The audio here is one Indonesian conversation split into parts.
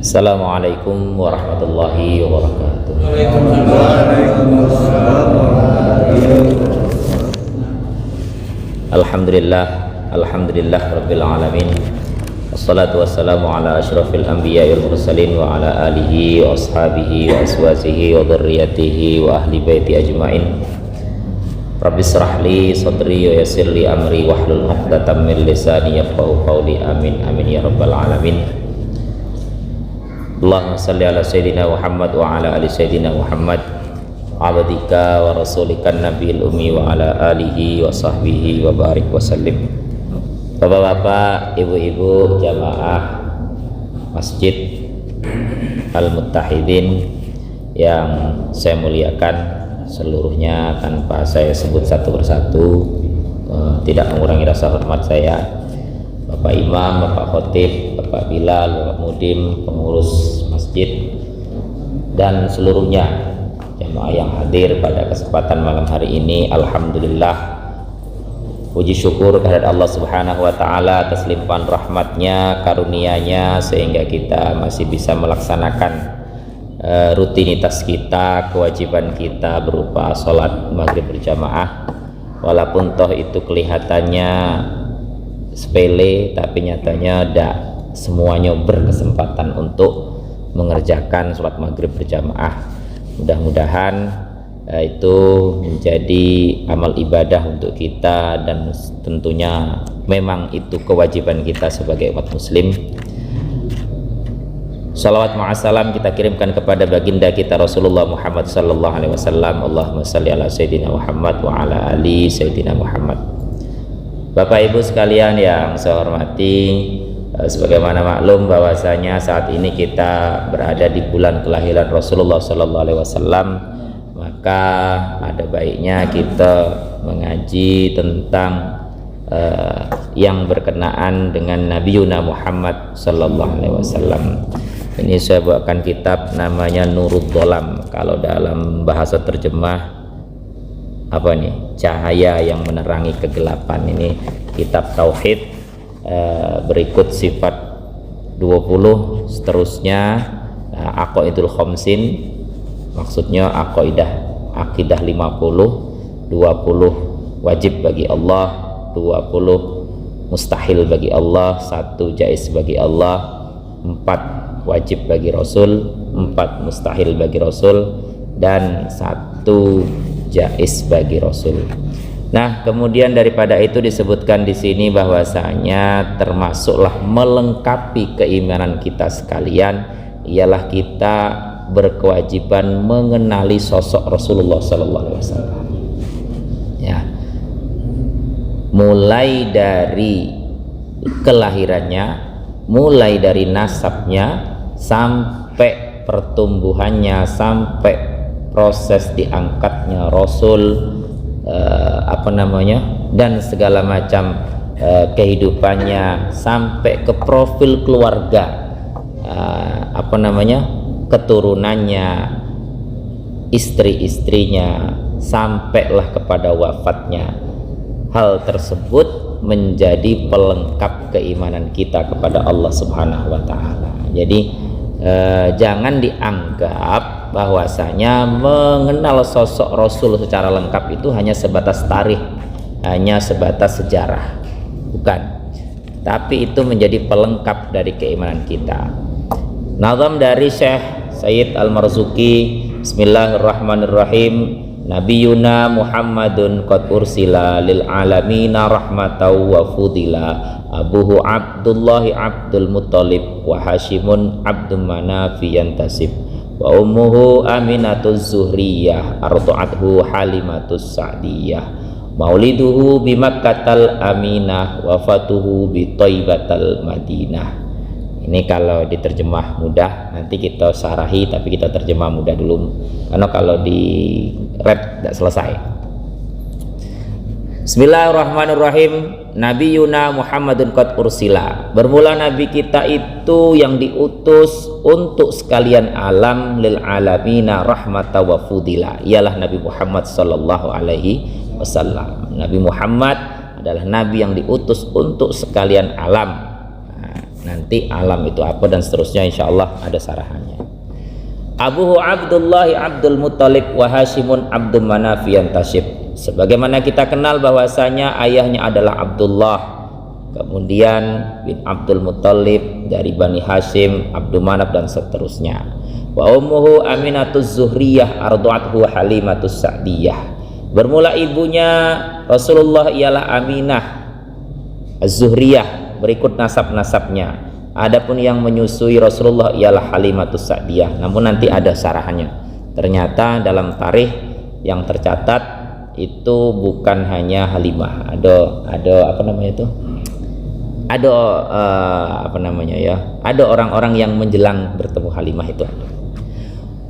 Assalamualaikum warahmatullahi wabarakatuh. Alhamdulillah rabbil alamin. Wassalatu wassalamu ala asyrafil anbiya wal mursalin wa ala alihi wa ashabihi wa azwajihi wa dzurriyyatihi wa ahli baiti ajmain. Rabbi shrah li sadri wa yassir li amri wahlul 'uqdatam min lisani yafqahu qawli. Amin amin ya rabbal alamin. Allahumma salli ala sayyidina Muhammad wa ala ali sayyidina Muhammad abdika wa rasulika nabiyil ummi wa ala alihi wa sahbihi wa barik wa sallim. Bapak-bapak, ibu-ibu jamaah Masjid Al-Muttahidin yang saya muliakan, seluruhnya tanpa saya sebut satu persatu, tidak mengurangi rasa hormat saya, Bapak Imam, Bapak Khotib, Bapak Bilal, Bapak Mudim, pengurus masjid, dan seluruhnya jamaah yang hadir pada kesempatan malam hari ini. Alhamdulillah, puji syukur kehadirat Allah Subhanahu wa Ta'ala atas limpahan rahmatnya, karunia-Nya, sehingga kita masih bisa melaksanakan rutinitas kita, kewajiban kita berupa sholat maghrib berjamaah. Walaupun toh itu kelihatannya sepele, tapi nyatanya semuanya berkesempatan untuk mengerjakan sholat maghrib berjamaah. Mudah-mudahan itu menjadi amal ibadah untuk kita, dan tentunya memang itu kewajiban kita sebagai umat muslim. Salawat ma'asalam kita kirimkan kepada baginda kita Rasulullah Muhammad sallallahu alaihi wasallam. Allahumma salli ala sayyidina Muhammad wa ala ali sayyidina Muhammad. Bapak Ibu sekalian yang saya hormati, sebagaimana maklum bahwasanya saat ini kita berada di bulan kelahiran Rasulullah sallallahu alaihi wasallam, maka ada baiknya kita mengaji tentang yang berkenaan dengan Nabi Yuna Muhammad sallallahu alaihi wasallam. Ini saya bawakan kitab namanya Nurud Dolam. Kalau dalam bahasa terjemah apa nih? Cahaya yang menerangi kegelapan. Ini kitab tauhid, berikut sifat 20, seterusnya aqaidul khamsin, maksudnya akidah 50, 20 wajib bagi Allah, 20 mustahil bagi Allah, 1 jaiz bagi Allah, 4 wajib bagi Rasul, 4 mustahil bagi Rasul, dan 1 jaiz bagi Rasul. Nah, kemudian daripada itu disebutkan di sini bahwasanya termasuklah melengkapi keimanan kita sekalian ialah kita berkewajiban mengenali sosok Rasulullah sallallahu alaihi wasallam. Ya. Mulai dari kelahirannya, mulai dari nasabnya sampai pertumbuhannya, sampai proses diangkatnya Rasul, dan segala macam kehidupannya, sampai ke profil keluarga, keturunannya, istri-istrinya, sampailah kepada wafatnya. Hal tersebut menjadi pelengkap keimanan kita kepada Allah Subhanahu wa Ta'ala. Jadi jangan dianggap bahwasanya mengenal sosok Rasul secara lengkap itu hanya sebatas tarikh, hanya sebatas sejarah. Bukan, tapi itu menjadi pelengkap dari keimanan kita. Nazam dari Syekh Sayyid Al-Marzuki. Bismillahirrahmanirrahim. Nabiyuna Muhammadun qad ursila lil alamina rahmatan wa fudila. Abuhu Abdullahi Abdul Muttalib wa Hashimun Abdul Manafi yantasib. Wa ummuhu Aminatuz Zuhriyah ardu'athu Halimatus Sa'diyah. Mauliduhu bi Makkatal Aminah, wafatuhu bi Thaibatal Madinah. Ini kalau diterjemah mudah, nanti kita sarahi, tapi kita terjemah mudah dulu, karena kalau di red tidak selesai. Bismillahirrahmanirrahim. Nabi Yuna Muhammadun qad ursila. Bermula Nabi kita itu yang diutus untuk sekalian alam, lil alamina rahmatan wa fudila, ialah Nabi Muhammad sallallahu alaihi wasallam. Nabi Muhammad adalah Nabi yang diutus untuk sekalian alam. nanti alam itu apa dan seterusnya, insya Allah ada sarahannya. Abuhu Abdullah Abdul Muttalib wa Hashimun Abdul Manaf yantasib. Sebagaimana kita kenal bahwasanya ayahnya adalah Abdullah, kemudian bin Abdul Muttalib dari Bani Hashim, Abdul Manaf dan seterusnya. Wa ummuhu Aminatuz Zuhriyah arda'athu Halimatus Sa'diyah. Bermula ibunya Rasulullah ialah Aminah Az-Zuhriyah, berikut nasab-nasabnya. Adapun yang menyusui Rasulullah ialah Halimatus Sa'diyah. Namun nanti ada sarahannya. Ternyata dalam tarikh yang tercatat itu bukan hanya Halimah, ada apa namanya itu? Ada apa namanya ya? Ada orang-orang yang menjelang bertemu Halimah itu ada.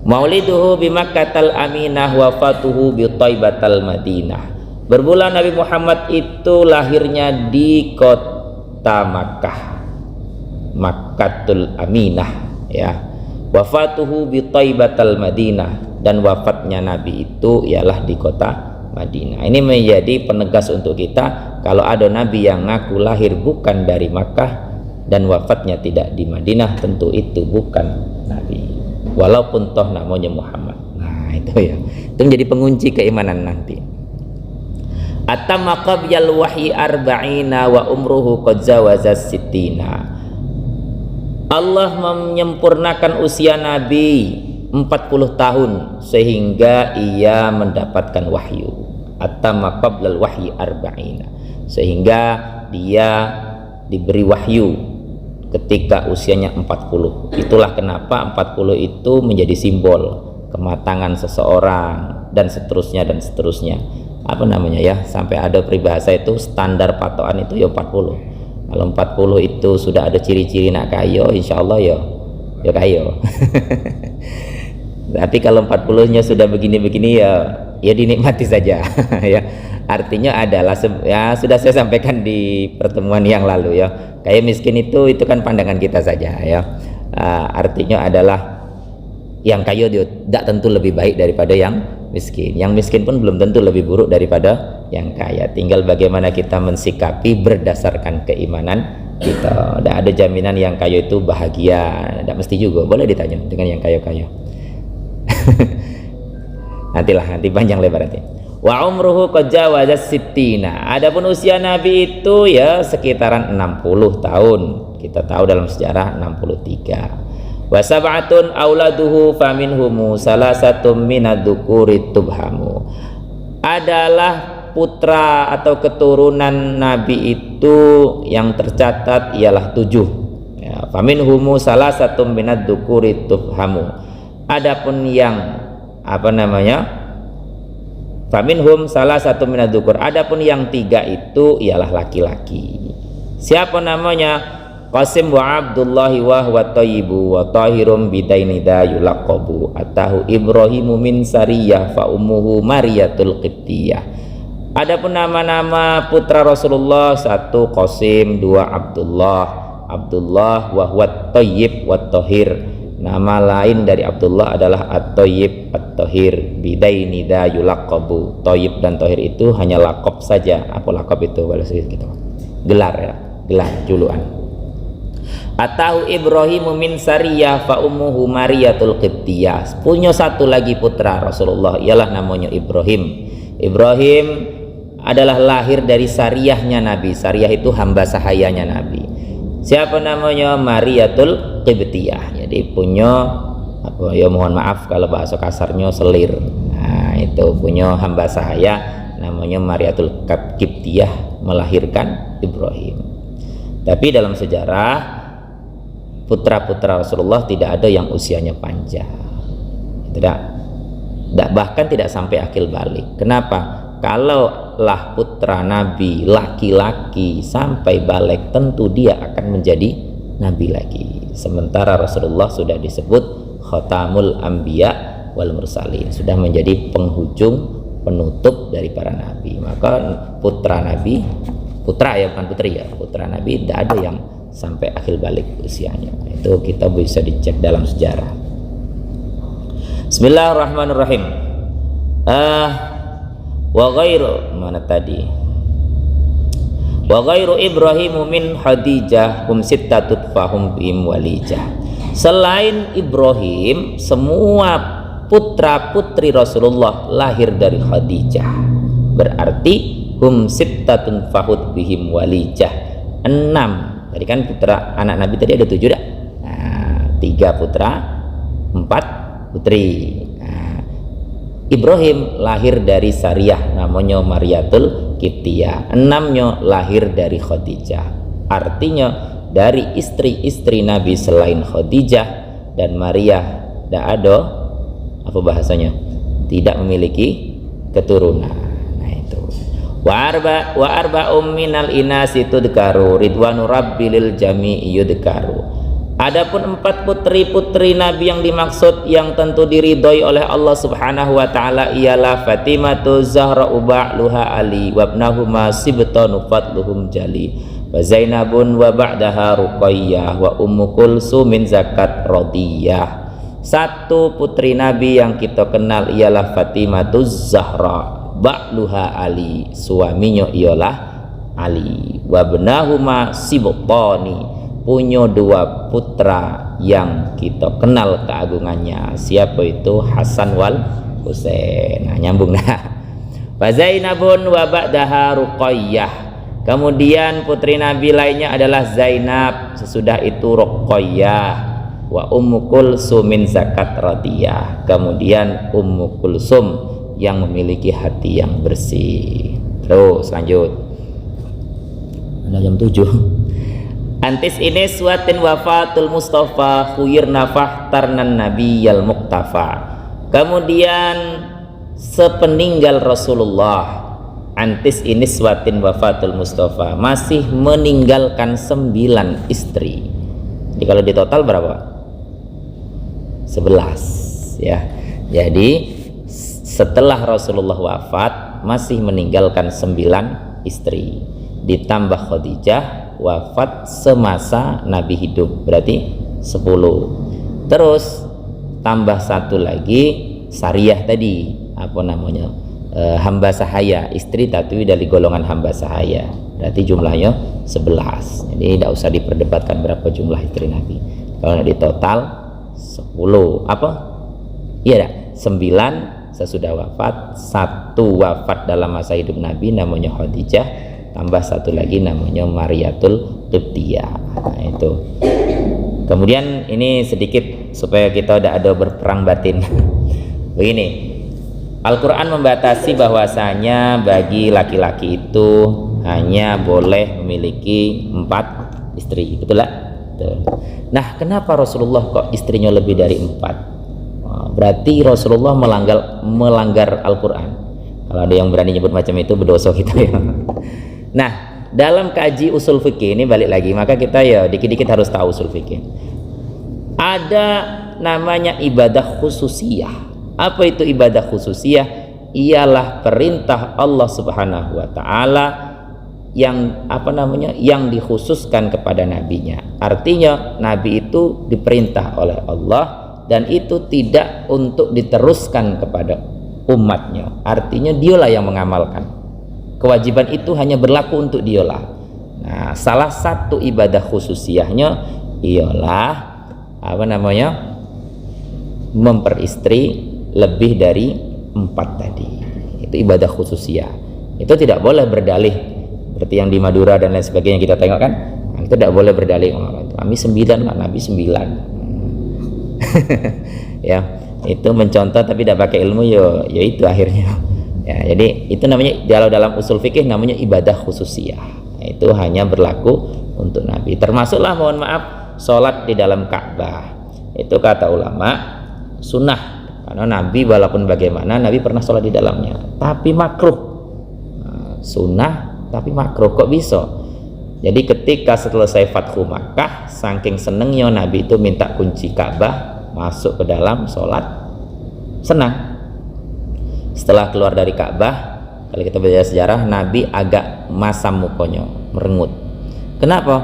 Mauliduhu bi Makkatal Aminah, wafatuhu bi Thaibatal Madinah. Bermula Nabi Muhammad itu lahirnya di kota Makkah, Makkatul Aminah ya. Wafatuhu bi Thaibatal Madinah, dan wafatnya Nabi itu ialah di kota Madinah. Ini menjadi penegas untuk kita, kalau ada Nabi yang ngaku lahir bukan dari Makkah dan wafatnya tidak di Madinah, tentu itu bukan Nabi, walaupun toh namanya Muhammad. Nah itu ya, itu menjadi pengunci keimanan nanti. Atamma qabyal wahyi arba'ina wa umruhu qad zawaza sittina. Allah menyempurnakan usia Nabi 40 tahun sehingga ia mendapatkan wahyu. Atamma qablal wahyi arba'ina, sehingga dia diberi wahyu ketika usianya 40. Itulah kenapa 40 itu menjadi simbol kematangan seseorang dan seterusnya dan seterusnya. Apa namanya ya, sampai ada peribahasa itu standar patokan itu ya 40. Kalau 40 itu sudah ada ciri-ciri nak kayo, insya Allah ya kayo. Tapi kalau 40-nya sudah begini-begini ya dinikmati saja. Ya artinya adalah ya sudah saya sampaikan di pertemuan yang lalu ya, kayak miskin itu kan pandangan kita saja ya. Artinya adalah yang kaya tidak tentu lebih baik daripada yang miskin, yang miskin pun belum tentu lebih buruk daripada yang kaya. Tinggal bagaimana kita mensikapi berdasarkan keimanan kita. Tidak ada jaminan yang kaya itu bahagia, tidak mesti juga. Boleh ditanya dengan yang kaya-kaya. Nanti panjang lebar nanti. Wa umruhu qad jawaza sittina. Adapun usia Nabi itu ya sekitaran 60 tahun. Kita tahu dalam sejarah 63. Wa sab'atun auladuhu faminhumu salasatum minadz-dzukuri tubhamu. Adalah putra atau keturunan Nabi itu yang tercatat ialah 7. Ya, faminhumu salasatum minadz-dzukuri tubhamu. Adapun yang apa namanya, faminhum salah satu minadzukur, adapun yang 3 itu ialah laki-laki. Siapa namanya? Qasim wa Abdullahi wa huwa thayyibu wa tahirum bidainida yulaqabu. Atahu Ibrahimu min sariyah fa ummuhu Mariyatul Qibtiyah. Adapun nama-nama putra Rasulullah, 1 Qasim, 2 Abdullah wa huwa thayyib wa tahir. Nama lain dari Abdullah adalah At-Thayyib, At-Tahir, bidainida yulaqabu. Thayyib dan Tahir itu hanya lakop saja. Apa lakop itu? Gitu. Gelar ya, gelar, julukan. Atahu Ibrahimu min sariyah fa ummuhu Mariyatul Qibtiyah. Punya 1 lagi putra Rasulullah, ialah namanya Ibrahim. Ibrahim adalah lahir dari sariyahnya Nabi. Sariyah itu hamba sahayanya Nabi. Siapa namanya? Mariyatul Qibtiyah. Jadi punya apa ya, mohon maaf kalau bahasa kasarnya selir. Nah, itu punya hamba sahaya namanya Mariyatul Qibtiyah melahirkan Ibrahim. Tapi dalam sejarah putra-putra Rasulullah tidak ada yang usianya panjang. Tidak, bahkan tidak sampai akil balik. Kenapa? Kalaulah putra Nabi laki-laki sampai balik, tentu dia akan menjadi Nabi lagi. Sementara Rasulullah sudah disebut Khatamul Anbiya wal Mursalin, sudah menjadi penghujung penutup dari para Nabi. Maka putra Nabi, putra ya bukan putri ya, putra Nabi tidak ada yang sampai akhir balik usianya. Itu kita bisa dicek dalam sejarah. Bismillahirrahmanirrahim. Wa ghairu mana tadi? Wa ghairu Ibrahim min Khadijah hum sittatut fahum bihim walijah. Selain Ibrahim, semua putra putri Rasulullah lahir dari Khadijah. Berarti hum sittatun fahud bihim walijah. 6. Tadi kan putra anak Nabi tadi ada 7 dah. Nah, 3 putra, 4 putri. Nah, Ibrahim lahir dari Sariyah namanya Mariatul Kiptiyah. 6-nya lahir dari Khadijah. Artinya dari istri-istri Nabi selain Khadijah dan Maria tidak ada apa bahasanya, tidak memiliki keturunan. Nah itu wa arba'um minal inasi tudkaru ridwanu rabbil jami'i yudkaru. Adapun 4 putri-putri Nabi yang dimaksud yang tentu diridhoi oleh Allah Subhanahu wa taala ialah Fatimatu Zahra ba'luha Ali wa ibnahuma Sibtanu fadluhum jali wa Zainabun wa ba'daha Ruqayyah wa Ummu Kulsumin zakat radiyah. 1 putri Nabi yang kita kenal ialah Fatimatu Zahra ba'luha Ali, suaminya ialah Ali, wa ibnahuma Sibtani, punya 2 putra yang kita kenal keagungannya. Siapa itu? Hasan wal Husain. Nah, nyambung dah. Wa Zainabun wa ba'daha Ruqayyah. Kemudian putri Nabi lainnya adalah Zainab, sesudah itu Ruqayyah. Wa Ummu Kulsumin zakat radiyah. Kemudian Ummu Kulsum yang memiliki hati yang bersih. Terus lanjut. Ada jam 7. Antis ini suatin wafatul Mustafa khuyirna fahtarnan nabiyal muktafa. Kemudian sepeninggal Rasulullah, antis ini suatin wafatul Mustafa, masih meninggalkan 9 istri. Jadi kalau di total berapa? 11 ya. Jadi setelah Rasulullah wafat masih meninggalkan 9 istri, ditambah Khadijah wafat semasa Nabi hidup, berarti 10. Terus tambah 1 lagi Sariyah tadi, apa namanya, hamba sahaya, istri tapi dari golongan hamba sahaya, berarti jumlahnya 11. Jadi tidak usah diperdebatkan berapa jumlah istri Nabi. Kalau di total 10 apa? Iya dah, 9 sesudah wafat, 1 wafat dalam masa hidup Nabi namanya Khadijah, tambah 1 lagi namanya Mariatul Qibtiyah. Nah itu. Kemudian ini sedikit supaya kita tidak ada berperang batin. Begini, Al-Quran membatasi bahwasanya bagi laki-laki itu hanya boleh memiliki 4 istri, betul lah? Betul. Nah, kenapa Rasulullah kok istrinya lebih dari 4? Berarti Rasulullah melanggar Al-Quran. Kalau ada yang berani nyebut macam itu, berdosa kita ya. Nah, dalam kaji usul fikih ini balik lagi, maka kita ya dikit-dikit harus tahu usul fikih. Ada namanya ibadah khususiyah. Apa itu ibadah khususiyah? Ialah perintah Allah Subhanahu wa taala yang apa namanya? Yang dikhususkan kepada nabinya. Artinya nabi itu diperintah oleh Allah dan itu tidak untuk diteruskan kepada umatnya. Artinya dialah yang mengamalkan. Kewajiban itu hanya berlaku untuk dialah. Nah, salah satu ibadah khususiyahnya ialah apa namanya? Memperistri lebih dari 4 tadi. Itu ibadah khususiyah. Itu tidak boleh berdalih seperti yang di Madura dan lain sebagainya kita tengok kan. Nah, itu tidak boleh berdalih. Kami 9, Nabi 9. Ya, itu mencontoh tapi tidak pakai ilmu ya itu akhirnya. Ya, jadi itu namanya dalam usul fikih namanya ibadah khususiyah. Itu hanya berlaku untuk Nabi. Termasuklah mohon maaf sholat di dalam Ka'bah. Itu kata ulama sunnah, karena Nabi walaupun bagaimana Nabi pernah sholat di dalamnya, tapi makruh. Sunnah tapi makruh, kok bisa? Jadi ketika selesai Fathu Makkah, saking senengnya Nabi itu minta kunci Ka'bah, masuk ke dalam sholat, senang. Setelah keluar dari Ka'bah, kalau kita baca sejarah, Nabi agak masam mukanya, merengut. Kenapa?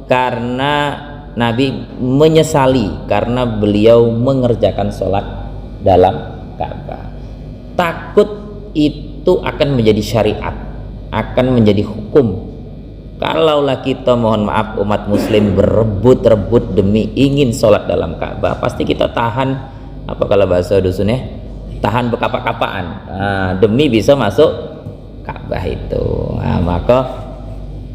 Karena Nabi menyesali karena beliau mengerjakan sholat dalam Ka'bah. Takut itu akan menjadi syariat, akan menjadi hukum Kalaulah kita, mohon maaf, umat muslim berebut-rebut demi ingin sholat dalam Ka'bah, pasti kita tahan, apa kalau bahasa dusunnya, tahan berkapak-kapaan demi bisa masuk Ka'bah itu. Maka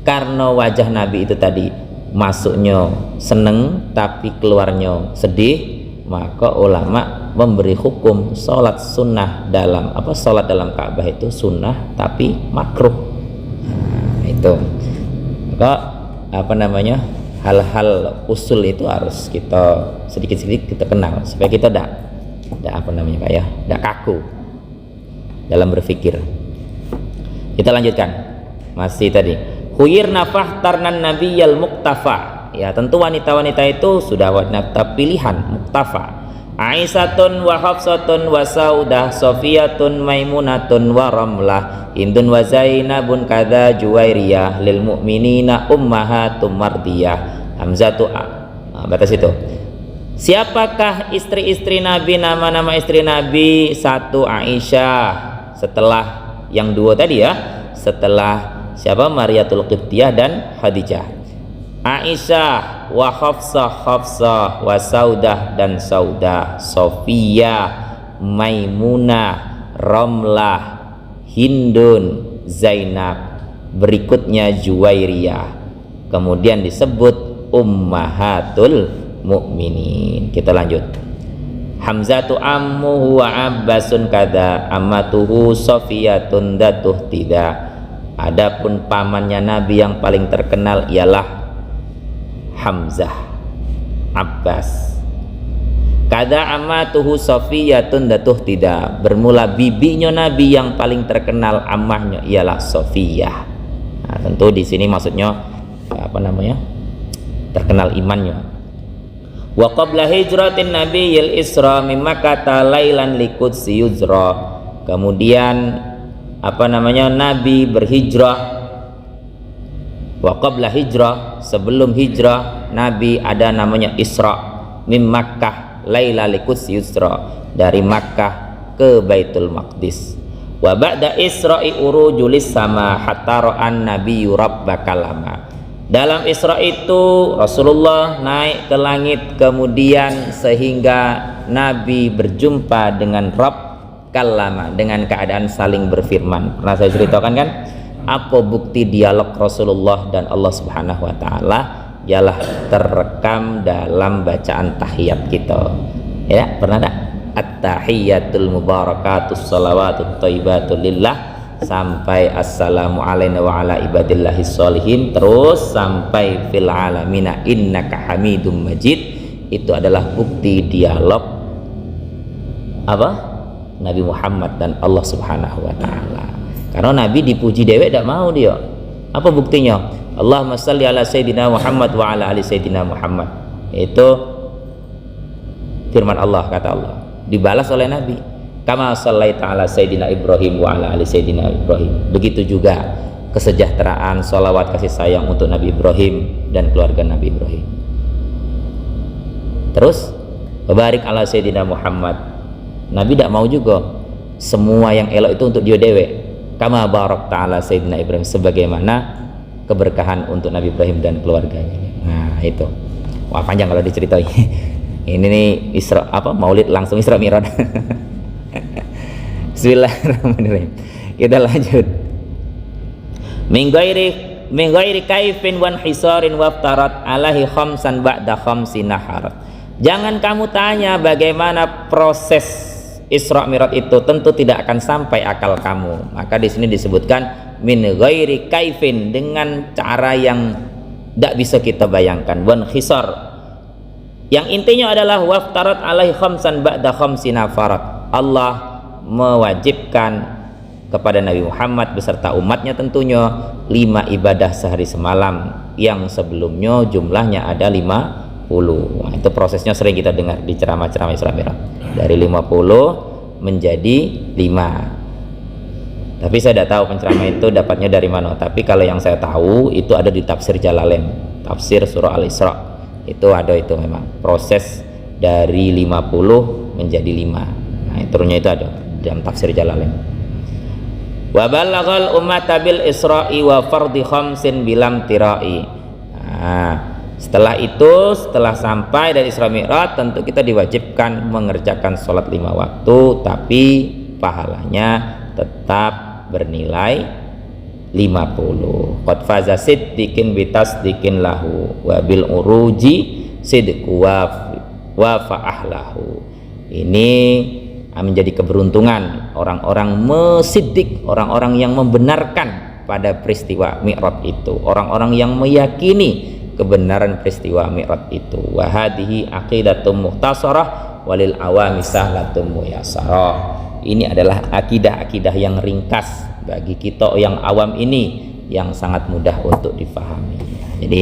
karena wajah Nabi itu tadi masuknya seneng tapi keluarnya sedih, maka ulama memberi hukum sholat sunnah dalam sholat dalam Ka'bah itu sunnah tapi makruh. Itu maka hal-hal usul itu harus kita sedikit-sedikit kita kenal supaya kita tidak kaku dalam berpikir. Kita lanjutkan masih tadi khuyirna fahtarnan nabiyyal muktafa. Ya, tentu wanita-wanita itu sudah wanita pilihan muktafa. Aisyatun wa Hafsatun wa Saudah, Sofiyatun Maimunatun wa Ramlah, Hindun wa Zainabun kadza Juwairiyah, lil mu'minina ummahatum mardiyah. Hamzatu batas itu. Siapakah istri-istri Nabi, nama-nama istri Nabi? Satu Aisyah, setelah yang dua tadi ya, setelah siapa? Mariyatul Qibtiyah dan Khadijah. Aisyah, wa Hafsah, wa Saudah dan Saudah, Sofiyah, Maimunah, Ramlah, Hindun, Zainab, berikutnya Juwairiyah, kemudian disebut ummahatul mukminin. Kita lanjut. Hamzatu ammuhu wa Abbasun kada, ammatuhu Sofiyatun datuh tidak. Adapun pamannya Nabi yang paling terkenal ialah Hamzah, Abbas. Kada ammatuhu Sofiyatun datuh tidak. Bermula bibinya Nabi yang paling terkenal, ammahnya ialah Sofiyah. Tentu di sini maksudnya terkenal imannya. Wa qabla hijratin nabiyil isra min Makkah lailan liqudsi yuzra. Kemudian Nabi berhijrah. Wa qabla hijrah, sebelum hijrah Nabi ada namanya Isra min Makkah laila liqudsi yuzra, dari Makkah ke Baitul Maqdis. Wa ba'da Isra'i urujulis sama hatta ra'an nabiyyu rabbakalama. Dalam Isra itu Rasulullah naik ke langit, kemudian sehingga Nabi berjumpa dengan Rabb kalama, dengan keadaan saling berfirman. Pernah saya ceritakan kan apa bukti dialog Rasulullah dan Allah Subhanahu wa taala? Ialah terekam dalam bacaan tahiyat kita. Ya, pernah tak? At-tahiyatul mubarakatus salawatut thayyibatul lillah sampai assalamu alaina wa ala ibadillahis sholihin, terus sampai fil alamina innaka hamidum majid. Itu adalah bukti dialog Nabi Muhammad dan Allah Subhanahu wa taala. Karena Nabi dipuji dewek tidak mau dia. Apa buktinya? Allahumma shalli ala sayyidina Muhammad wa ala ali sayyidina Muhammad. Itu firman Allah, kata Allah. Dibalas oleh Nabi. Kama shallaita ala sayyidina Ibrahim wa ala ali sayyidina Ibrahim. Begitu juga kesejahteraan, salawat kasih sayang untuk Nabi Ibrahim dan keluarga Nabi Ibrahim. Terus barik ala sayyidina Muhammad. Nabi tidak mau juga semua yang elok itu untuk dia dewek. Kama barak ta'ala sayyidina Ibrahim, sebagaimana keberkahan untuk Nabi Ibrahim dan keluarganya. Nah itu, wah panjang kalau diceritain. Ini nih Isra Maulid langsung Isra Mi'raj. Bismillahirrahmanirrahim. Kita lanjut. Min ghairi kaifin wan hisarin waftarat alaihi khamsan ba'da khamsina harat. Jangan kamu tanya bagaimana proses Isra Mi'raj itu, tentu tidak akan sampai akal kamu. Maka di sini disebutkan min ghairi kaifin, dengan cara yang tidak bisa kita bayangkan. Wan hisar, yang intinya adalah waftarat alaihi khamsan ba'da khamsina farat. Allah mewajibkan kepada Nabi Muhammad beserta umatnya tentunya 5 ibadah sehari semalam, yang sebelumnya jumlahnya ada 50. Nah, itu prosesnya sering kita dengar di ceramah-ceramah Isra Mi'raj, dari 50 menjadi 5. Tapi saya tidak tahu penceramah itu dapatnya dari mana. Tapi kalau yang saya tahu itu ada di tafsir Jalalain, tafsir surah Al-Isra. Itu ada, itu memang proses dari 50 menjadi 5. Nah, turunnya itu ada dalam tafsir Jalalain. Wa balaghal ummata bil isra'i wa fardhi khamsin bilam tirai. Nah, setelah itu, setelah sampai dari Isra Mi'raj, tentu kita diwajibkan mengerjakan sholat 5 waktu, tapi pahalanya tetap bernilai 50. Qad faza siddiqin bitasdiqin lahu wa bil uruji sidqu wa fa'ahlahu. Ini menjadi keberuntungan orang-orang mesiddiq, orang-orang yang membenarkan pada peristiwa Mi'raj itu, orang-orang yang meyakini kebenaran peristiwa Mi'raj itu. Wa hadhihi aqidatum mukhtasarah walil awami sahlatum muyassarah. Ini adalah akidah-akidah yang ringkas bagi kita yang awam ini, yang sangat mudah untuk difahami. Jadi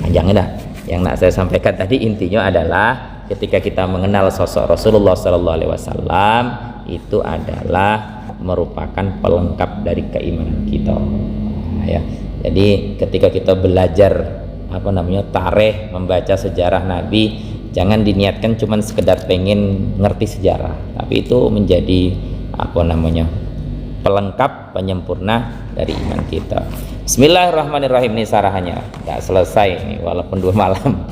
panjang dah. Yang nak saya sampaikan tadi intinya adalah ketika kita mengenal sosok Rasulullah SAW, itu adalah merupakan pelengkap dari keimanan kita. Nah, ya. Jadi ketika kita belajar tarikh, membaca sejarah Nabi, jangan diniatkan cuman sekedar pengen ngerti sejarah, tapi itu menjadi pelengkap, penyempurna dari iman kita. Bismillahirrahmanirrahim. Ini sarahannya, nggak selesai ini walaupun 2 malam.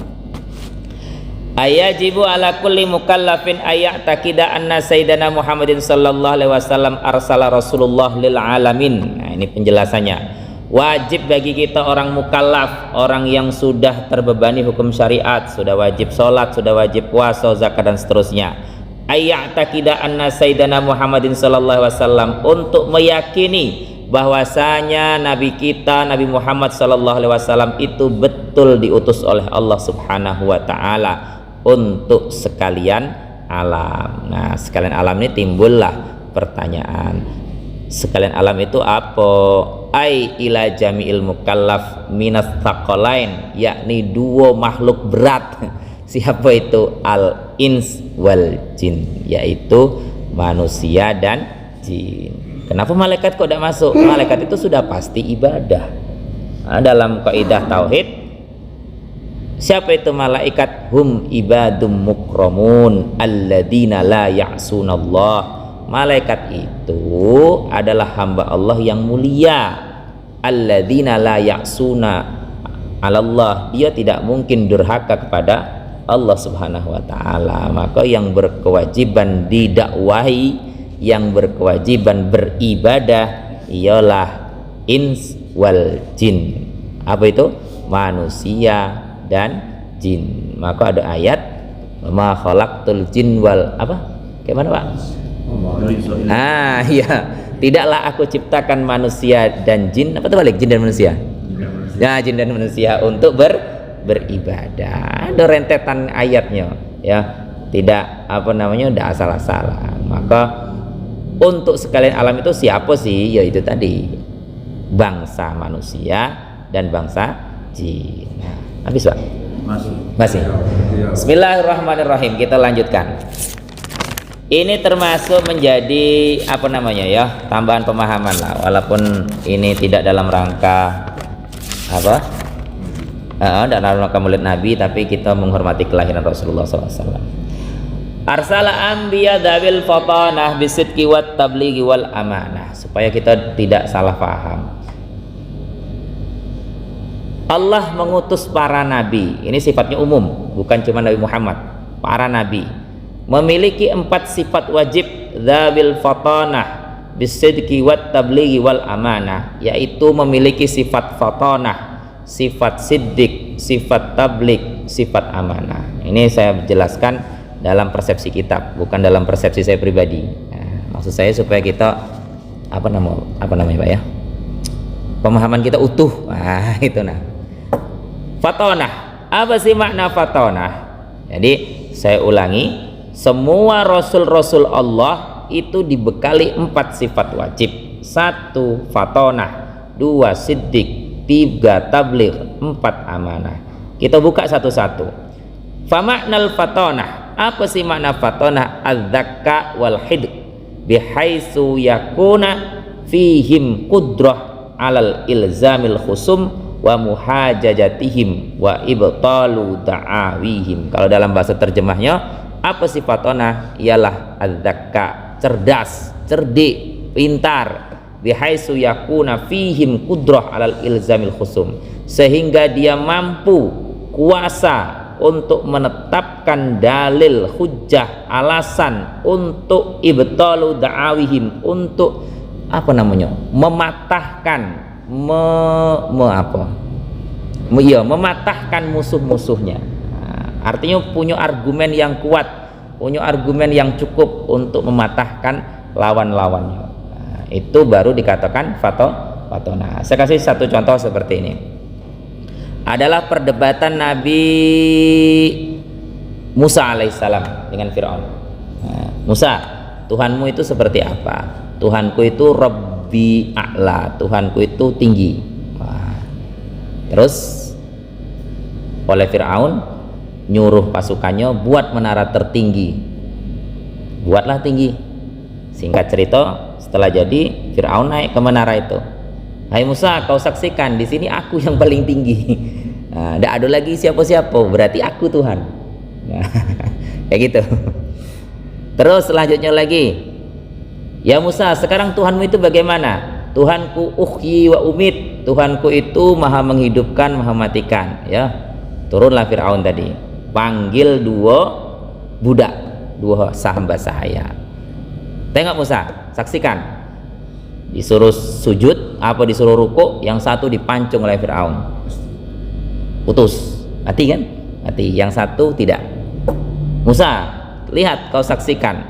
Ayajibu ala kulli mukallafin ayyatakida anna sayyidana Muhammadin sallallahu alaihi wasallam arsala Rasulullah lil alamin. Nah, ini penjelasannya. Wajib bagi kita orang mukallaf, orang yang sudah terbebani hukum syariat, sudah wajib sholat, sudah wajib puasa, zakat dan seterusnya. Ayyatakida anna sayyidana Muhammadin sallallahu alaihi wasallam, untuk meyakini bahwasanya Nabi kita Nabi Muhammad sallallahu alaihi wasallam itu betul diutus oleh Allah Subhanahu wa taala untuk sekalian alam. Nah, sekalian alam ini timbullah pertanyaan. Sekalian alam itu apa? Ai ila jami'il mukallaf minas tsaqalain, yakni 2 makhluk berat. Siapa itu? Al ins wal jin, yaitu manusia dan jin. Kenapa malaikat kok tidak masuk? Malaikat itu sudah pasti ibadah. Nah, dalam kaidah tauhid, siapa itu malaikat? Hum ibadum mukramun alladzina la ya'sunallah. Malaikat itu adalah hamba Allah yang mulia, alladzina la ya'suna 'alallah, dia tidak mungkin durhaka kepada Allah Subhanahu wa taala. Maka yang berkewajiban didakwahi, yang berkewajiban beribadah ialah ins wal jin. Apa itu? Manusia dan jin. Maka ada ayat, ma khalaqtul jin wal Gimana Pak? Iya, tidaklah aku ciptakan manusia dan jin. Apa itu balik? Jin dan manusia. Ya, jin dan manusia untuk beribadah. Ada rentetan ayatnya, ya. Tidak tidak asal-asalan. Maka untuk sekalian alam itu siapa sih? Ya itu tadi, bangsa manusia dan bangsa jin. Nah, habis Pak? Masih. Bismillahirrahmanirrahim. Kita lanjutkan. Ini termasuk menjadi tambahan pemahaman lah, walaupun ini tidak dalam rangka dalam rangka Maulid Nabi, tapi kita menghormati kelahiran Rasulullah SAW. Arsala anbiya dzawil fatanah bisidqi wat tablighi wal amanah, supaya kita tidak salah paham. Allah mengutus para nabi, ini sifatnya umum, bukan cuma Nabi Muhammad. Para nabi memiliki 4 sifat wajib, dzawil fatanah bisidqi wat tablighi wal amanah, yaitu memiliki sifat fatanah, sifat siddiq, sifat tabligh, sifat amanah. Ini saya jelaskan dalam persepsi kitab, bukan dalam persepsi saya pribadi. Nah, maksud saya supaya kita namanya Pak ya, pemahaman kita utuh. Nah, itu fatanah. Apa sih makna fatanah? Jadi saya ulangi, semua rasul-rasul Allah itu dibekali 4 sifat wajib. 1 fatanah, 2 siddiq, 3 tabligh, 4 amanah. Kita buka satu-satu. Famaknal fatanah, apa sih makna fatanah? Az-zakka wal hidq, bihaitsu yakuna fihim qudrah alal ilzamil khusum wa muhajajatihim wa ibtalu da'awihim. Kalau dalam bahasa terjemahnya, apa sifat fatanah? Ialah az-zakka, cerdas, cerdik, pintar, bihaitsu yakuna fihim qudrah alal ilzamil khusum, sehingga dia mampu kuasa untuk menetapkan dalil, hujjah, alasan untuk ibtalu da'awihim, untuk apa namanya, mematahkan mematahkan musuh-musuhnya. Artinya punya argumen yang kuat, punya argumen yang cukup untuk mematahkan lawan-lawannya. Itu baru dikatakan fatona. Saya kasih satu contoh seperti ini. Adalah perdebatan Nabi Musa alaihissalam dengan Fir'aun. Musa, Tuhanmu itu seperti apa? Tuhanku itu Rabbi A'la, Tuhanku itu tinggi. Terus oleh Fir'aun nyuruh pasukannya buat menara tertinggi, buatlah tinggi. Singkat cerita, setelah jadi Fir'aun naik ke menara itu. Hai Musa, kau saksikan di sini aku yang paling tinggi. Tidak ada lagi siapa-siapa, berarti aku Tuhan. Kayak gitu. Terus selanjutnya lagi, ya Musa, sekarang Tuhanmu itu bagaimana? Tuhanku uhyi wa umit, Tuhanku itu maha menghidupkan, maha matikan. Ya, turunlah Fir'aun tadi, panggil dua budak, dua hamba sahaya. Tengok Musa, saksikan. Disuruh sujud, apa disuruh ruku, yang satu dipancung oleh Fir'aun, putus, mati kan? Mati. Yang satu tidak. Musa, lihat, kau saksikan,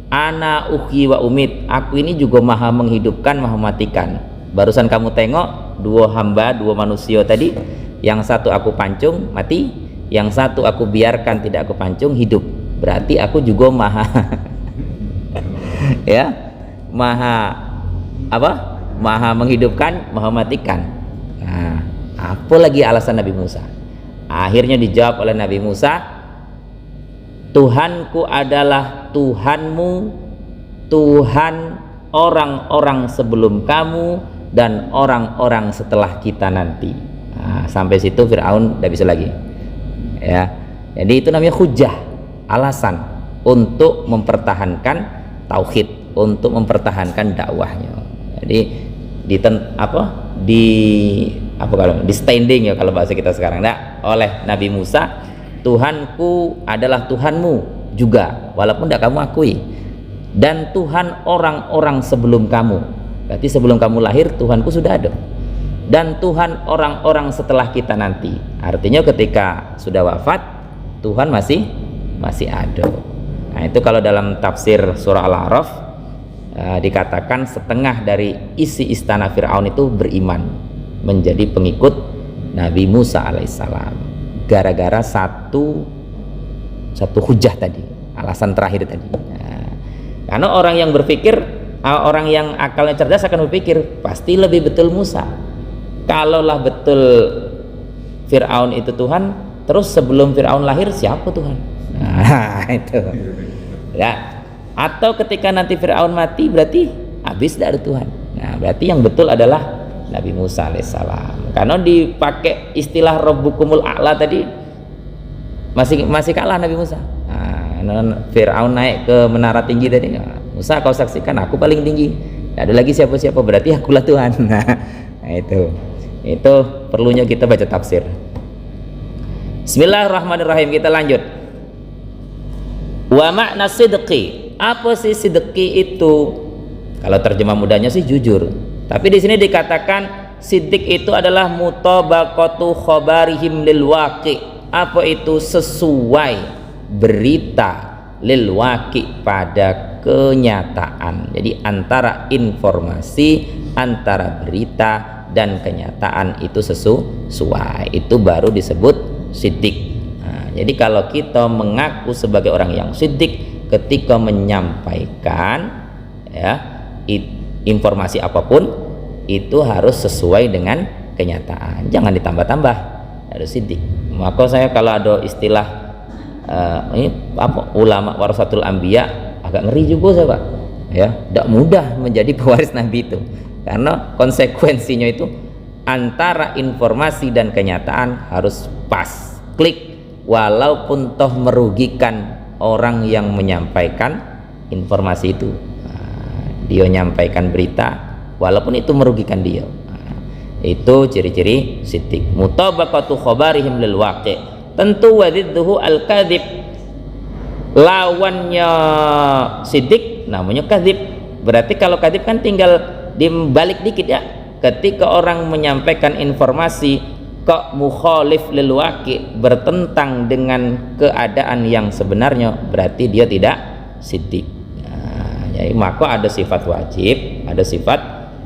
ana uhyi wa umit, aku ini juga maha menghidupkan, maha matikan. Barusan kamu tengok dua hamba, dua manusia tadi, yang satu aku pancung mati, yang satu aku biarkan tidak aku pancung hidup. Berarti aku juga maha ya, maha apa? Maha menghidupkan, maha matikan. Nah, apa lagi alasan Nabi Musa? Akhirnya dijawab oleh Nabi Musa, Tuhanku adalah Tuhanmu, Tuhan orang-orang sebelum kamu dan orang-orang setelah kita nanti. Nah, sampai situ Fir'aun tidak bisa lagi. Ya, jadi itu namanya hujjah, alasan untuk mempertahankan tauhid, untuk mempertahankan dakwahnya. Jadi di standing ya kalau bahasa kita sekarang. Nah, oleh Nabi Musa, Tuhanku adalah Tuhanmu juga, walaupun tidak kamu akui, dan Tuhan orang-orang sebelum kamu. Berarti sebelum kamu lahir Tuhanku sudah ada, dan Tuhan orang-orang setelah kita nanti. Artinya ketika sudah wafat Tuhan masih ada. Nah, itu kalau dalam tafsir surah Al-A'raf dikatakan setengah dari isi istana Fir'aun itu beriman menjadi pengikut Nabi Musa alaihissalam, gara-gara satu hujah tadi, alasan terakhir tadi. Nah, karena orang yang berpikir, orang yang akalnya cerdas akan berpikir pasti lebih betul Musa. Kalaulah betul Fir'aun itu Tuhan, terus sebelum Fir'aun lahir siapa Tuhan? Nah, itu ya. Atau ketika nanti Fir'aun mati berarti habis dari Tuhan. Nah, berarti yang betul adalah Nabi Musa alaihissalam. Karena dipakai istilah Rabbukumul A'la tadi masih kalah Nabi Musa. Nah, Fir'aun naik ke menara tinggi tadi, Musa kau saksikan aku paling tinggi, tidak ada lagi siapa-siapa, berarti akulah Tuhan. Nah, itu perlunya kita baca tafsir. Bismillahirrahmanirrahim, kita lanjut. Wa makna sidqi, apa sih sidqi itu? Kalau terjemah mudahnya sih jujur, tapi di sini dikatakan siddiq itu adalah mutabaqatu khabarihim lil waqi. Apa itu? Sesuai berita lil waqi, pada kenyataan. Jadi antara informasi, antara berita dan kenyataan itu sesuai, itu baru disebut siddiq. Nah, jadi kalau kita mengaku sebagai orang yang siddiq, ketika menyampaikan ya informasi apapun itu harus sesuai dengan kenyataan, jangan ditambah-tambah, harus siddiq. Maka saya kalau ada istilah ini apa, ulama warasatul anbiya, agak ngeri juga saya Pak ya, tidak mudah menjadi pewaris Nabi itu, karena konsekuensinya itu antara informasi dan kenyataan harus pas, klik, walaupun toh merugikan orang yang menyampaikan informasi itu. Dia menyampaikan berita walaupun itu merugikan dia. Itu ciri-ciri siddiq. Mutabaqatu khabarihim lil waqi'. Tentu wadidduhu al-kadzib. Lawannya siddiq namanya kadzib. Berarti kalau kadzib kan tinggal dibalik dikit ya. Ketika orang menyampaikan informasi kok mukhalif lil waqi', bertentang dengan keadaan yang sebenarnya, berarti dia tidak siddiq. Jadi maka ada sifat wajib, ada sifat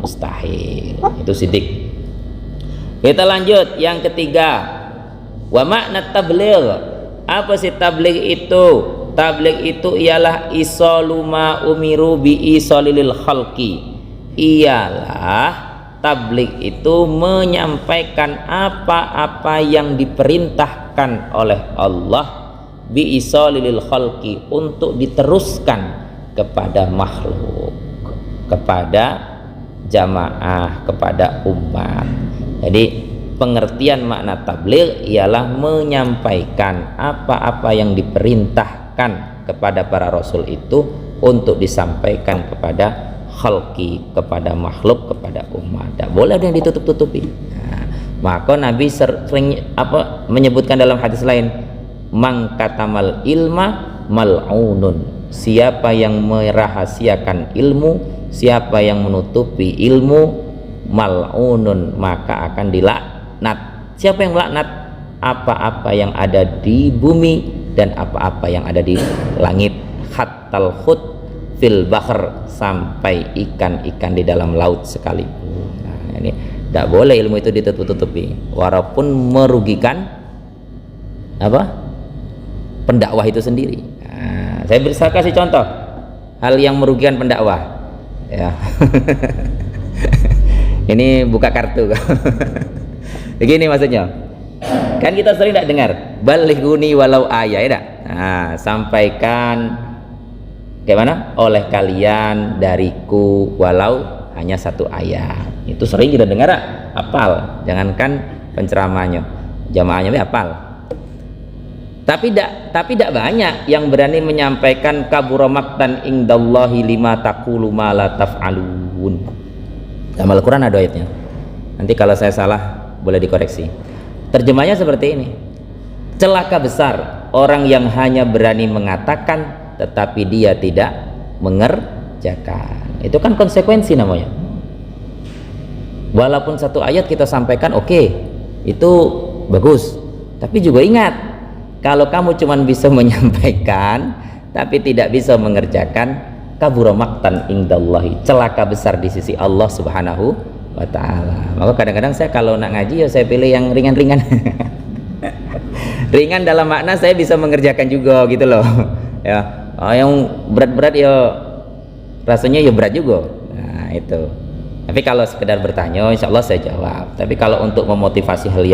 mustahil. Itu siddiq. Kita lanjut yang ketiga. Wa makna tabligh. Apa sih tabligh itu? Tabligh itu ialah isalu ma umiru bi isalil khalqi. Ialah tabligh itu menyampaikan apa-apa yang diperintahkan oleh Allah bi isalil khalqi, untuk diteruskan kepada makhluk, kepada jamaah, kepada umat. Jadi pengertian makna tabligh ialah menyampaikan apa-apa yang diperintahkan kepada para rasul itu untuk disampaikan kepada khalqi, kepada makhluk, kepada umat. Tidak boleh ada yang ditutup-tutupi. Maka Nabi sering menyebutkan dalam hadis lain, man katamal ilma mal'unun. Siapa yang merahasiakan ilmu, siapa yang menutupi ilmu, mal'unun, maka akan dilaknat. Siapa yang melaknat? Apa-apa yang ada di bumi dan apa-apa yang ada di langit. Hattal khut fil bahr, sampai ikan-ikan di dalam laut sekalipun. Nah, ini tidak boleh ilmu itu ditutup-tutupi, walaupun merugikan pendakwah itu sendiri. Nah, saya kasih contoh hal yang merugikan pendakwah ya. Ini buka kartu. Begini maksudnya, kan kita sering tidak dengar balighuni walau ayat ya. Nah, sampaikan gimana oleh kalian dariku walau hanya satu ayat. Itu sering kita dengar, hafal. Jangankan penceramahnya, jamaahnya hafal. Tapi tidak banyak yang berani menyampaikan kabura maqtan indallahi lima taqulu ma la taf'alun. Dalam Al-Quran ada ayatnya. Nanti kalau saya salah boleh dikoreksi. Terjemahnya seperti ini: celaka besar orang yang hanya berani mengatakan tetapi dia tidak mengerjakan. Itu kan konsekuensi namanya. Walaupun satu ayat kita sampaikan, oke, itu bagus. Tapi juga ingat, kalau kamu cuma bisa menyampaikan tapi tidak bisa mengerjakan, kabura maqtan indallahi, celaka besar di sisi Allah Subhanahu wa ta'ala. Maka kadang-kadang saya kalau nak ngaji ya saya pilih yang ringan-ringan. Ringan dalam makna saya bisa mengerjakan juga gitu loh ya. Yang berat-berat ya rasanya ya berat juga. Nah itu. Tapi kalau sekedar bertanya insya Allah saya jawab. Tapi kalau untuk memotivasi hal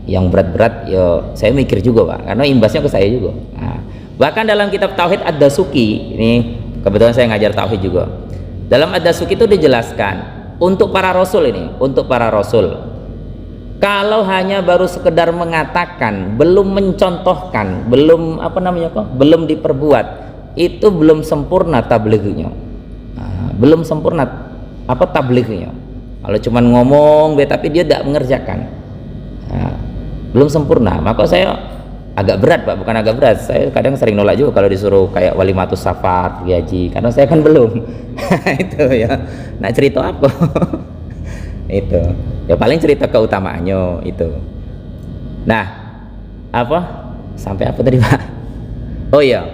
yang berat-berat ya saya mikir juga Pak, karena imbasnya ke saya juga. Nah, bahkan dalam kitab Tauhid Ad-Dasuki, ini kebetulan saya ngajar tauhid juga. Dalam Ad-Dasuki itu dijelaskan untuk para rasul ini, untuk para rasul. Kalau hanya baru sekedar mengatakan, belum mencontohkan, belum belum diperbuat, itu belum sempurna tablighnya. Nah, belum sempurna tablighnya. Kalau cuma ngomong tapi dia tidak mengerjakan, nah, belum sempurna. Maka saya agak berat Pak, bukan agak berat, saya kadang sering nolak juga kalau disuruh kayak walimatus safar gaji, karena saya kan belum. Itu ya, nak cerita apa? Itu ya paling cerita keutamaannya itu. Nah sampai apa tadi Pak? Oh iya,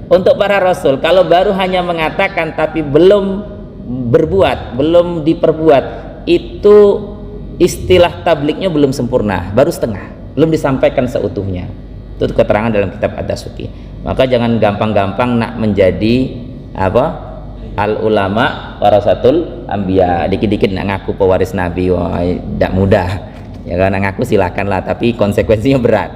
untuk para rasul kalau baru hanya mengatakan tapi belum berbuat, belum diperbuat, itu istilah tablighnya belum sempurna, baru setengah, belum disampaikan seutuhnya. Itu keterangan dalam kitab Ad-Dasuki. Maka jangan gampang-gampang nak menjadi al ulama warasatul anbiya, dikit-dikit nak ngaku pewaris nabi. Wah, tidak mudah ya kan. Ngaku silakanlah, tapi konsekuensinya berat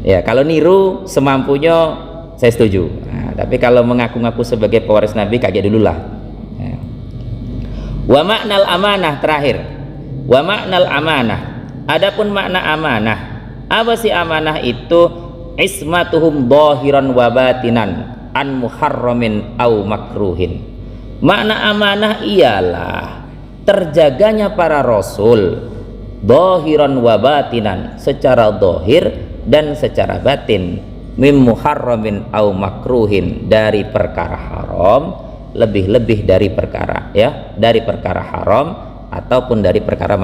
ya. Kalau niru semampunya saya setuju, nah, tapi kalau mengaku-ngaku sebagai pewaris nabi kaget dulu lah ya. Wa maknal amanah, terakhir wa maknal amanah. Adapun makna amanah, apa sih amanah itu? Ismatuhum dhahiran wa batinan an muharramin au makruhin. Makna amanah ialah terjaganya para rasul dhahiran wa batinan, secara dhahir dan secara batin, mim muharramin au makruhin, dari perkara haram, lebih-lebih dari perkara dari perkara haram ataupun dari perkara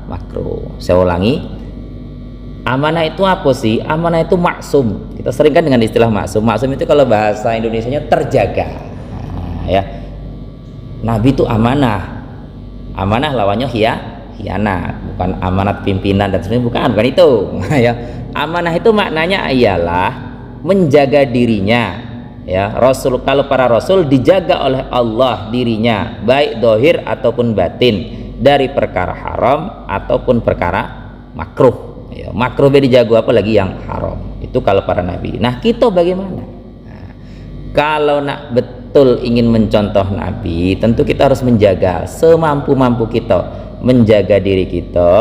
makruh. Saya ulangi, amanah itu apa sih? Amanah itu maksum. Kita sering kan dengan istilah maksum. Maksum itu kalau bahasa Indonesianya terjaga. Nabi itu amanah. Amanah lawannya khianat, bukan amanat pimpinan dan sebagainya, bukan itu. Amanah itu maknanya ialah menjaga dirinya. Rasul, kalau para rasul dijaga oleh Allah dirinya, baik dohir ataupun batin, dari perkara haram ataupun perkara makruh. Makruh dijaga, apalagi yang haram. Itu kalau para nabi. Nah, kita bagaimana? Kalau nak betul ingin mencontoh nabi, tentu kita harus menjaga semampu-mampu kita, menjaga diri kita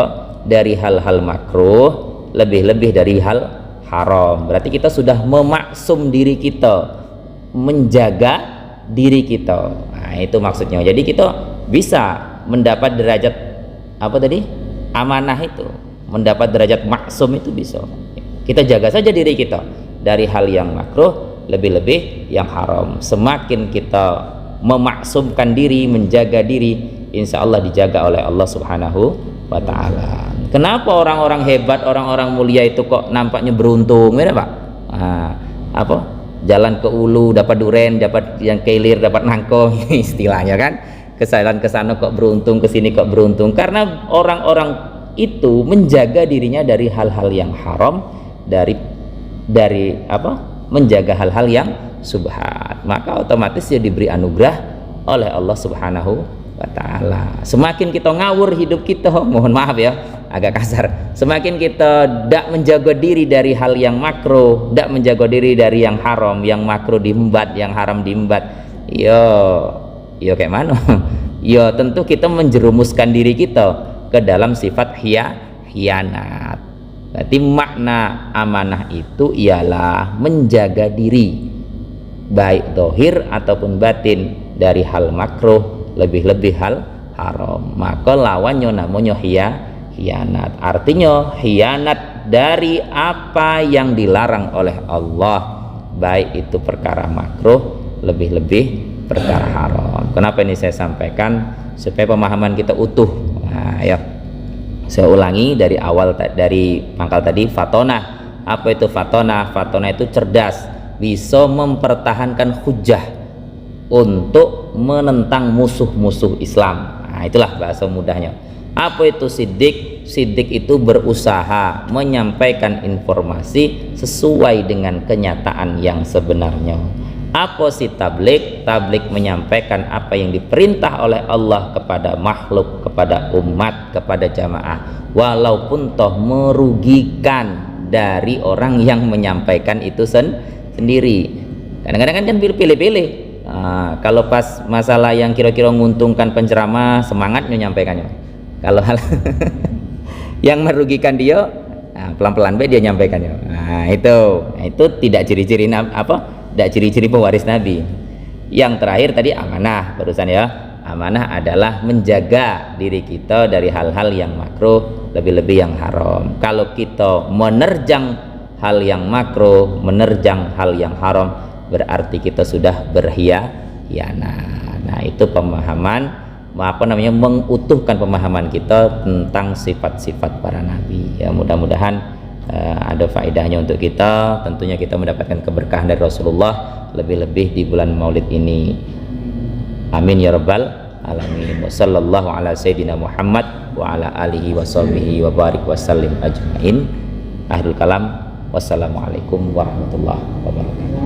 dari hal-hal makruh, lebih-lebih dari hal haram. Berarti kita sudah memaksum diri kita, menjaga diri kita. Nah, itu maksudnya. Jadi kita bisa mendapat derajat apa tadi? Amanah itu, mendapat derajat maksum itu bisa. Kita jaga saja diri kita dari hal yang makruh, lebih-lebih yang haram. Semakin kita memaksumkan diri, menjaga diri, insya Allah dijaga oleh Allah Subhanahu wa ta'ala. Kenapa orang-orang hebat, orang-orang mulia itu kok nampaknya beruntung, ya Pak? Jalan ke ulu dapat duren, dapat yang kelir dapat nangkong, istilahnya kan. Kesalahan ke sana kok beruntung, ke sini kok beruntung, karena orang-orang itu menjaga dirinya dari hal-hal yang haram, dari menjaga hal-hal yang subhat, maka otomatis dia diberi anugerah oleh Allah Subhanahu wa ta'ala. Semakin kita ngawur hidup kita, mohon maaf ya agak kasar, semakin kita tidak menjaga diri dari hal yang makruh, tidak menjaga diri dari yang haram, yang makruh diembat, yang haram diembat, yo kayak mana? Yo tentu kita menjerumuskan diri kita ke dalam sifat khianat. Berarti makna amanah itu ialah menjaga diri, baik dohir ataupun batin, dari hal makruh, lebih-lebih hal haram. Maka lawannya namanya khianat. Artinya khianat dari apa yang dilarang oleh Allah, baik itu perkara makruh, lebih-lebih perkara haram. Kenapa ini saya sampaikan? Supaya pemahaman kita utuh. Saya ulangi dari awal, dari pangkal tadi, fatonah. Apa itu fatonah? Fatonah itu cerdas, bisa mempertahankan hujah untuk menentang musuh-musuh Islam. Nah, itulah bahasa mudahnya. Apa itu sidik? Sidik itu berusaha menyampaikan informasi sesuai dengan kenyataan yang sebenarnya. Apa sih tablik? Tablik menyampaikan apa yang diperintah oleh Allah kepada makhluk, kepada umat, kepada jamaah, walaupun toh merugikan dari orang yang menyampaikan itu sendiri. Kadang-kadang kan pilih-pilih. Kalau pas masalah yang kira-kira menguntungkan penceramah, semangatnya nyampaikannya. Kalau hal yang merugikan dia, pelan-pelan dia nyampaikannya. Itu tidak ciri-ciri tidak ciri-ciri pewaris Nabi. Yang terakhir tadi amanah barusan ya. Amanah adalah menjaga diri kita dari hal-hal yang makruh, lebih-lebih yang haram. Kalau kita menerjang hal yang makruh, menerjang hal yang haram, berarti kita sudah berkhianat. Nah, itu pemahaman, mengutuhkan pemahaman kita tentang sifat-sifat para nabi. Ya, mudah-mudahan ada faedahnya untuk kita. Tentunya kita mendapatkan keberkahan dari Rasulullah, lebih-lebih di bulan Maulid ini. Amin ya rabbal alamin. Wassallallahu ala sayyidina Muhammad wa ala alihi wa sahbihi wa barik wa sallim ajmain. Akhirul kalam. Wassalamualaikum warahmatullahi wabarakatuh.